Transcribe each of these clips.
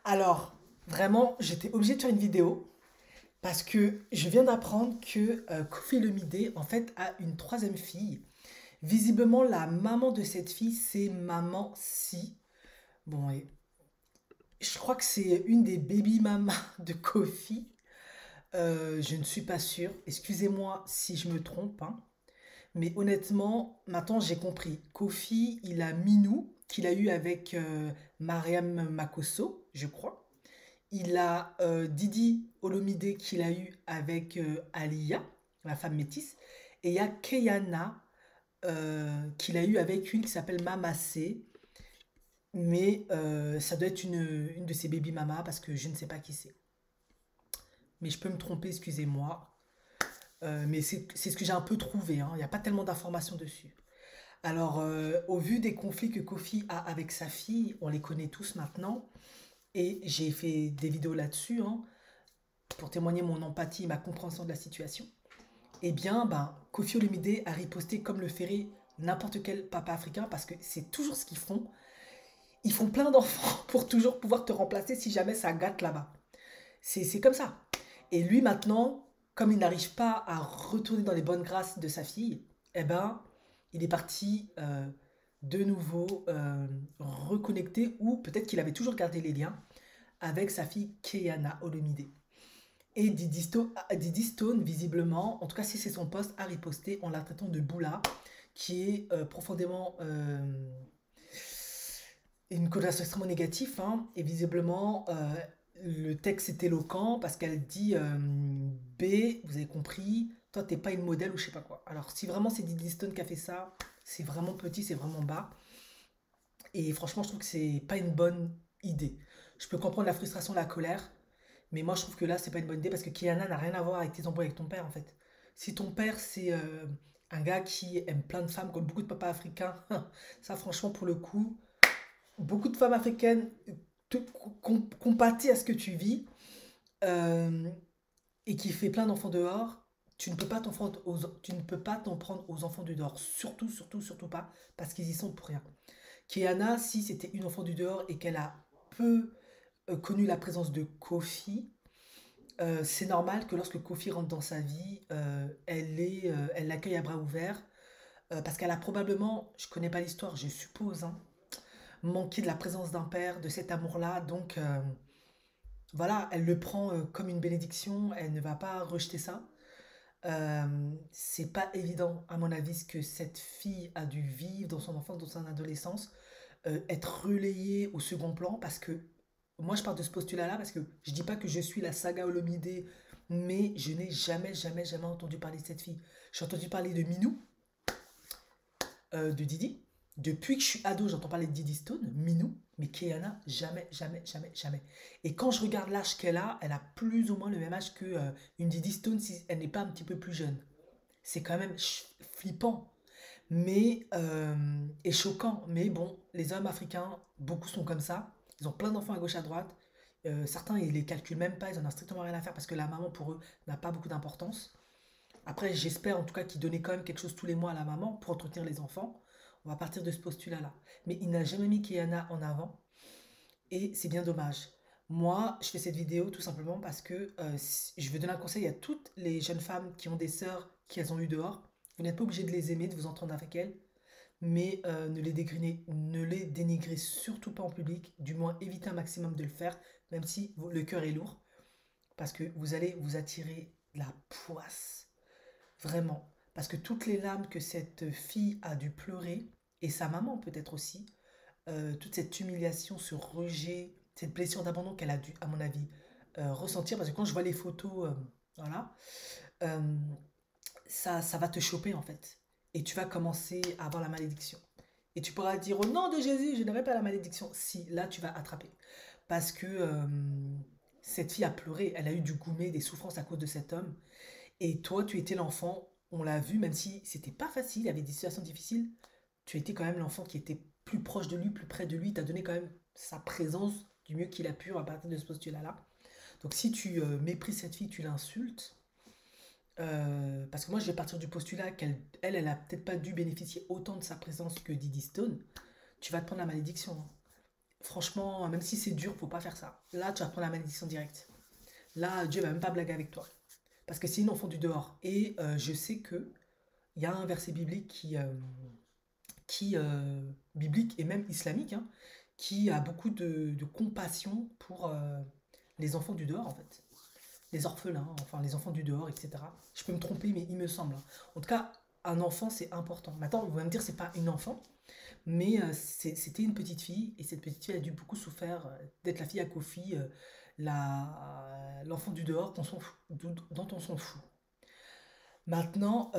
Alors, vraiment, j'étais obligée de faire une vidéo parce que je viens d'apprendre que Kofi Olomide, en fait, a une troisième fille. Visiblement, la maman de cette fille, c'est Maman Si. Bon, et je crois que c'est une des baby mamas de Kofi. Je ne suis pas sûre. Excusez-moi si je me trompe, hein. Mais honnêtement, maintenant j'ai compris. Kofi, il a Minou, qu'il a eu avec Mariam Makosso, je crois. Il a Didi Olomide qu'il a eu avec Alia, la femme métisse. Et il y a Keyana qu'il a eu avec une qui s'appelle Mamassé. Mais ça doit être une de ses baby mamas parce que je ne sais pas qui c'est. Mais je peux me tromper, excusez-moi. Mais c'est ce que j'ai un peu trouvé, hein. Il n'y a pas tellement d'informations dessus. Alors, au vu des conflits que Kofi a avec sa fille, on les connaît tous maintenant. Et j'ai fait des vidéos là-dessus, hein, pour témoigner mon empathie et ma compréhension de la situation. Eh bien, ben, Kofi Olomide a riposté comme le ferait n'importe quel papa africain parce que c'est toujours ce qu'ils font. Ils font plein d'enfants pour toujours pouvoir te remplacer si jamais ça gâte là-bas. C'est comme ça. Et lui maintenant, comme il n'arrive pas à retourner dans les bonnes grâces de sa fille, eh ben, il est parti de nouveau reconnecter ou peut-être qu'il avait toujours gardé les liens avec sa fille Keyana Olomide. Et Didi Stone, visiblement, en tout cas si c'est son poste, a riposté en la traitant de Boula, qui est profondément une connotation extrêmement négative, hein. Et visiblement, le texte est éloquent parce qu'elle dit B, vous avez compris, toi t'es pas une modèle ou je sais pas quoi. Alors si vraiment c'est Didi Stone qui a fait ça, c'est vraiment petit, c'est vraiment bas. Et franchement, je trouve que c'est pas une bonne idée. Je peux comprendre la frustration, la colère, mais moi je trouve que là c'est pas une bonne idée parce que Kiana n'a rien à voir avec tes embrouilles avec ton père en fait. Si ton père c'est un gars qui aime plein de femmes comme beaucoup de papas africains, ça franchement pour le coup, beaucoup de femmes africaines te compatis à ce que tu vis euh, et qui fait plein d'enfants dehors, tu ne peux pas t'en prendre aux enfants du dehors. Surtout, surtout, surtout pas, parce qu'ils y sont pour rien. Kiana, si c'était une enfant du dehors et qu'elle a peu connu la présence de Kofi, c'est normal que lorsque Kofi rentre dans sa vie, elle l'accueille à bras ouverts, parce qu'elle a probablement, je connais pas l'histoire, je suppose, hein, manqué de la présence d'un père, de cet amour-là, donc voilà, elle le prend comme une bénédiction, elle ne va pas rejeter ça. C'est pas évident, à mon avis, ce que cette fille a dû vivre dans son enfance, dans son adolescence, être relayée au second plan, parce que moi je pars de ce postulat-là, parce que je dis pas que je suis la saga Olomide, mais je n'ai jamais, jamais, jamais entendu parler de cette fille. J'ai entendu parler de Minou, de Didi. Depuis que je suis ado, j'entends parler de Didi Stone, Minou, mais Keyana, jamais, jamais, jamais, jamais. Et quand je regarde l'âge qu'elle a, elle a plus ou moins le même âge que une Didi Stone si elle n'est pas un petit peu plus jeune. C'est quand même flippant, mais et choquant. Mais bon, les hommes africains, beaucoup sont comme ça. Ils ont plein d'enfants à gauche à droite. Certains, ils les calculent même pas, ils en ont strictement rien à faire parce que la maman pour eux n'a pas beaucoup d'importance. Après, j'espère en tout cas qu'ils donnaient quand même quelque chose tous les mois à la maman pour entretenir les enfants. On va partir de ce postulat-là. Mais il n'a jamais mis Kiana en avant et c'est bien dommage. Moi, je fais cette vidéo tout simplement parce que je veux donner un conseil à toutes les jeunes femmes qui ont des sœurs qu'elles ont eues dehors. Vous n'êtes pas obligé de les aimer, de vous entendre avec elles, mais ne les dénigrez surtout pas en public. Du moins, évitez un maximum de le faire, même si le cœur est lourd, parce que vous allez vous attirer de la poisse. Vraiment. Parce que toutes les larmes que cette fille a dû pleurer, et sa maman peut-être aussi, toute cette humiliation, ce rejet, cette blessure d'abandon qu'elle a dû, à mon avis, ressentir, parce que quand je vois les photos, voilà, euh, ça va te choper en fait. Et tu vas commencer à avoir la malédiction. Et tu pourras dire au nom de Jésus, je n'aurai pas la malédiction. Si, là, tu vas attraper. Parce que cette fille a pleuré, elle a eu du gourmet, des souffrances à cause de cet homme. Et toi, tu étais l'enfant, on l'a vu, même si c'était pas facile, il y avait des situations difficiles, tu étais quand même l'enfant qui était plus proche de lui, plus près de lui, tu as donné quand même sa présence du mieux qu'il a pu à partir de ce postulat-là. Donc si tu méprises cette fille, tu l'insultes, parce que moi je vais partir du postulat elle a peut-être pas dû bénéficier autant de sa présence que Didi Stone, tu vas te prendre la malédiction, hein. franchement, même si c'est dur, faut pas faire ça. Là, tu vas prendre la malédiction directe. Là, Dieu va même pas blaguer avec toi. Parce que c'est une enfant du dehors. Et je sais que il y a un verset biblique biblique et même islamique, hein, qui a beaucoup de compassion pour les enfants du dehors, en fait. Les orphelins, enfin les enfants du dehors, etc. Je peux me tromper, mais il me semble, hein. En tout cas, un enfant, c'est important. Maintenant, vous allez me dire, c'est pas une enfant, mais c'était une petite fille, et cette petite fille a dû beaucoup souffrir d'être la fille à Kofi, l'enfant du dehors dont on s'en fout. Maintenant,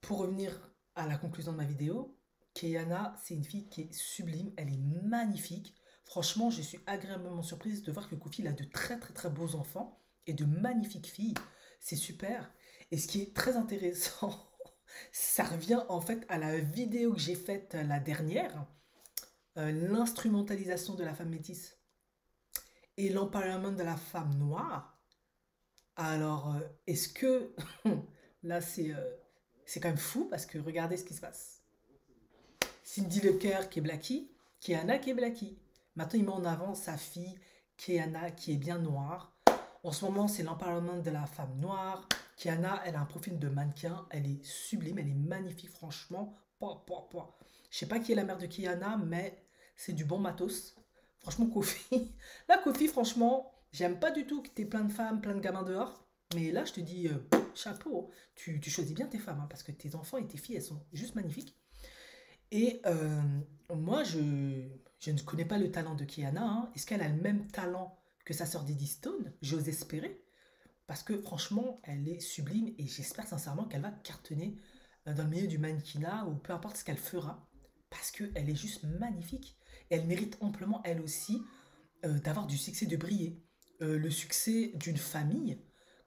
pour revenir à la conclusion de ma vidéo, Keiana, c'est une fille qui est sublime, elle est magnifique. Franchement, je suis agréablement surprise de voir que Kofi il a de très très très beaux enfants et de magnifiques filles. C'est super. Et ce qui est très intéressant, ça revient en fait à la vidéo que j'ai faite la dernière, l'instrumentalisation de la femme métisse et l'empowerment de la femme noire. Alors, est-ce que là c'est quand même fou parce que regardez ce qui se passe. Cindy Leclerc qui est Blackie, Kiana qui est Blackie. Maintenant, il met en avant sa fille Kiana qui est bien noire. En ce moment, c'est l'empowerment de la femme noire. Kiana, elle a un profil de mannequin, elle est sublime, elle est magnifique, franchement. Pouah, pouah, pouah. Je sais pas qui est la mère de Kiana, mais c'est du bon matos. Franchement, Kofi. Là, Kofi, franchement, j'aime pas du tout que t'aies plein de femmes, plein de gamins dehors. Mais là, je te dis, chapeau, tu choisis bien tes femmes, hein, parce que tes enfants et tes filles, elles sont juste magnifiques. Et moi, je ne connais pas le talent de Kiana, hein. Est-ce qu'elle a le même talent que sa sœur Diddy Stone? J'ose espérer. Parce que franchement, elle est sublime et j'espère sincèrement qu'elle va cartonner dans le milieu du mannequinat ou peu importe ce qu'elle fera. Parce qu'elle est juste magnifique. Et elle mérite amplement, elle aussi, d'avoir du succès, de briller. Le succès d'une famille,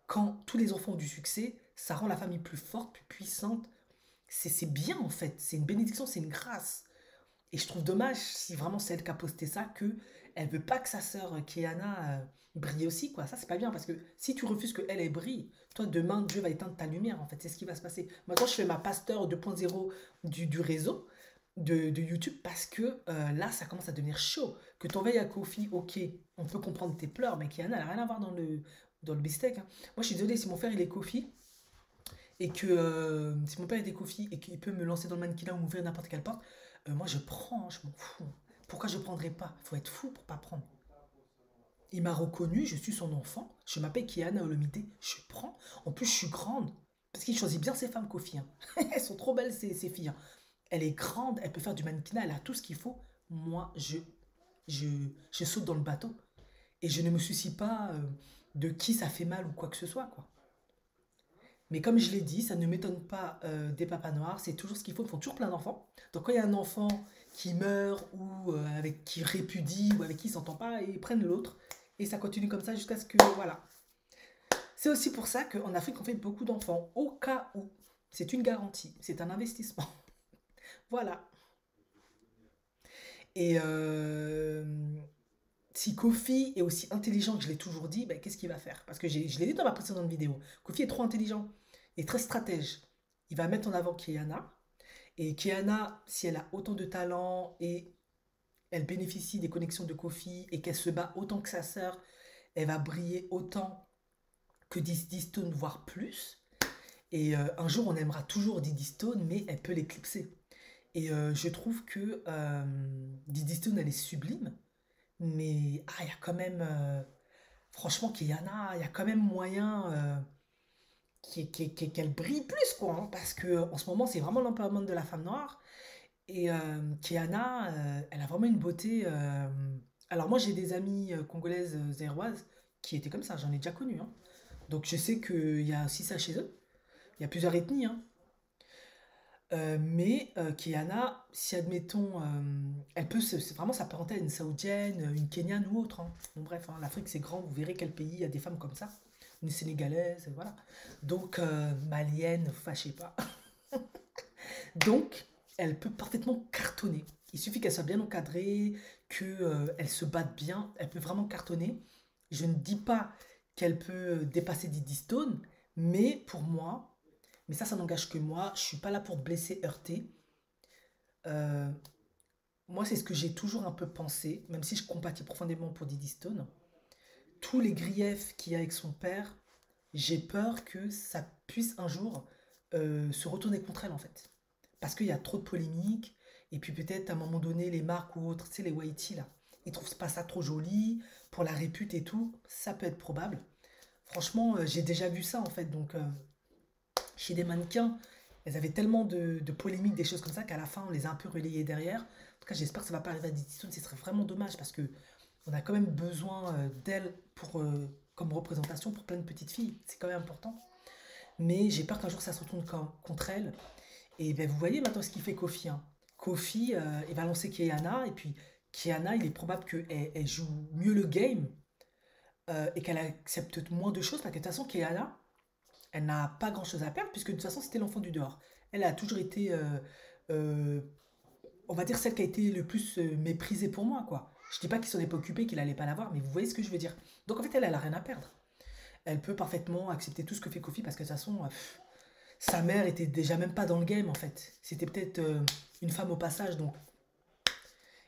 quand tous les enfants ont du succès, ça rend la famille plus forte, plus puissante. C'est bien en fait, c'est une bénédiction, c'est une grâce. Et je trouve dommage, si vraiment c'est elle qui a posté ça, que elle veut pas que sa sœur Kiana brille aussi, quoi. Ça, c'est pas bien, parce que si tu refuses que elle brille, toi, demain, Dieu va éteindre ta lumière, en fait. C'est ce qui va se passer. Maintenant, je fais ma pasteur 2.0 du réseau, de YouTube, parce que là, ça commence à devenir chaud. Que ton veilles à Kofi, ok, on peut comprendre tes pleurs, mais Kiana, elle n'a rien à voir dans le bistec, hein. Moi, je suis désolé, si mon frère, il est Kofi, et que si mon père était Kofi, et qu'il peut me lancer dans le mannequinat ou m'ouvrir n'importe quelle porte, moi, je prends, je m'en fous. Pourquoi je ne prendrais pas? Il faut être fou pour pas prendre. Il m'a reconnu, je suis son enfant. Je m'appelle Kiana Olomide. Je prends. En plus, je suis grande. Parce qu'il choisit bien ses femmes, Kofi, hein. Elles sont trop belles, ces filles, hein. Elle est grande, elle peut faire du mannequinat, elle a tout ce qu'il faut. Moi, je, je saute dans le bateau. Et je ne me soucie pas de qui ça fait mal ou quoi que ce soit, quoi. Mais comme je l'ai dit, ça ne m'étonne pas des papas noirs, c'est toujours ce qu'il faut, ils font toujours plein d'enfants. Donc quand il y a un enfant qui meurt ou avec qui répudie ou avec qui il s'entend pas, ils prennent l'autre. Et ça continue comme ça jusqu'à ce que... Voilà. C'est aussi pour ça qu'en Afrique, on fait beaucoup d'enfants. Au cas où. C'est une garantie. C'est un investissement. Voilà. Et si Kofi est aussi intelligent que je l'ai toujours dit, ben, qu'est-ce qu'il va faire? Parce que je l'ai dit dans ma précédente vidéo. Kofi est trop intelligent et très stratège. Il va mettre en avant Kiana. Et Kiana, si elle a autant de talent et elle bénéficie des connexions de Kofi et qu'elle se bat autant que sa sœur, elle va briller autant que Diddy Stone, voire plus. Et un jour, on aimera toujours Diddy Stone, mais elle peut l'éclipser. Et je trouve que Diddy Stone, elle est sublime, mais il y a quand même, franchement, Kiana, il y a quand même moyen qu'elle brille plus, quoi, hein, parce que en ce moment, c'est vraiment l'empowerment de la femme noire. Et Kiana, elle a vraiment une beauté. Alors moi, j'ai des amies congolaises zéroises qui étaient comme ça, j'en ai déjà connu, hein. Donc je sais qu'il y a aussi ça chez eux. Il y a plusieurs ethnies, hein. Mais Kiana, si admettons, elle peut vraiment s'apparenter à une Saoudienne, une Kenyane ou autre, hein. Bon, bref, hein, l'Afrique c'est grand, vous verrez quel pays il y a des femmes comme ça. Une Sénégalaise, voilà. Donc, malienne, fâchez pas. Donc, elle peut parfaitement cartonner. Il suffit qu'elle soit bien encadrée, qu'elle se batte bien, elle peut vraiment cartonner. Je ne dis pas qu'elle peut dépasser Diddy Stone, mais pour moi, mais ça n'engage que moi, je suis pas là pour blesser, heurter. Euh, moi, c'est ce que j'ai toujours un peu pensé, même si je compatis profondément pour Diddy Stone. Tous les griefs qu'il y a avec son père, j'ai peur que ça puisse un jour se retourner contre elle, en fait. Parce qu'il y a trop de polémiques, et puis peut-être à un moment donné, les marques ou autres, tu sais, les whitey là, ils trouvent pas ça trop joli, pour la répute et tout, ça peut être probable. Franchement, j'ai déjà vu ça, en fait, donc chez des mannequins, elles avaient tellement de polémiques, des choses comme ça, qu'à la fin, on les a un peu relayées derrière. En tout cas, j'espère que ça va pas arriver à Diddy Stone, ce serait vraiment dommage, parce que on a quand même besoin d'elle pour, comme représentation pour plein de petites filles. C'est quand même important. Mais j'ai peur qu'un jour ça se retourne contre elle. Et ben, vous voyez maintenant ce qu'il fait Kofi, hein. Kofi, il va lancer Kiana. Et puis Kiana, il est probable qu'elle joue mieux le game et qu'elle accepte moins de choses. Parce que de toute façon, Kiana, elle n'a pas grand-chose à perdre. Puisque de toute façon, c'était l'enfant du dehors. Elle a toujours été, euh, on va dire, celle qui a été le plus méprisée pour moi, quoi. Je dis pas qu'il s'en est pas occupé, qu'il allait pas l'avoir, mais vous voyez ce que je veux dire. Donc en fait, elle a rien à perdre. Elle peut parfaitement accepter tout ce que fait Kofi parce que de toute façon, sa mère était déjà même pas dans le game en fait. C'était peut-être une femme au passage donc.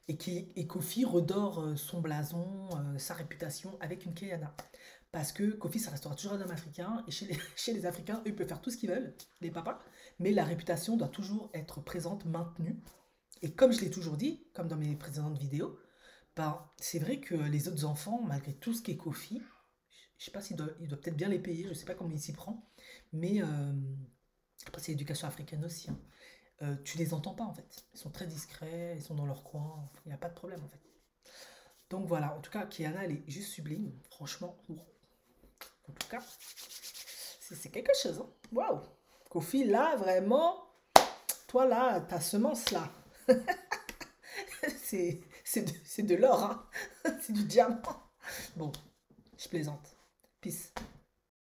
Et Kofi redore son blason, sa réputation avec une Keyana. Parce que Kofi, ça restera toujours un homme africain. Et chez les Africains, eux, ils peuvent faire tout ce qu'ils veulent, les papas. Mais la réputation doit toujours être présente, maintenue. Et comme je l'ai toujours dit, comme dans mes précédentes vidéos, ben, c'est vrai que les autres enfants, malgré tout ce qui est Kofi, je sais pas il doit peut-être bien les payer, je sais pas comment il s'y prend, mais après c'est l'éducation africaine aussi, hein. Tu les entends pas en fait, ils sont très discrets, ils sont dans leur coin, il n'y a pas de problème en fait. Donc voilà, en tout cas, Kiana elle est juste sublime, franchement, en tout cas, c'est quelque chose, hein. Waouh! Kofi là, vraiment, toi là, ta semence là, c'est de l'or, hein. C'est du diamant. Bon, je plaisante. Peace.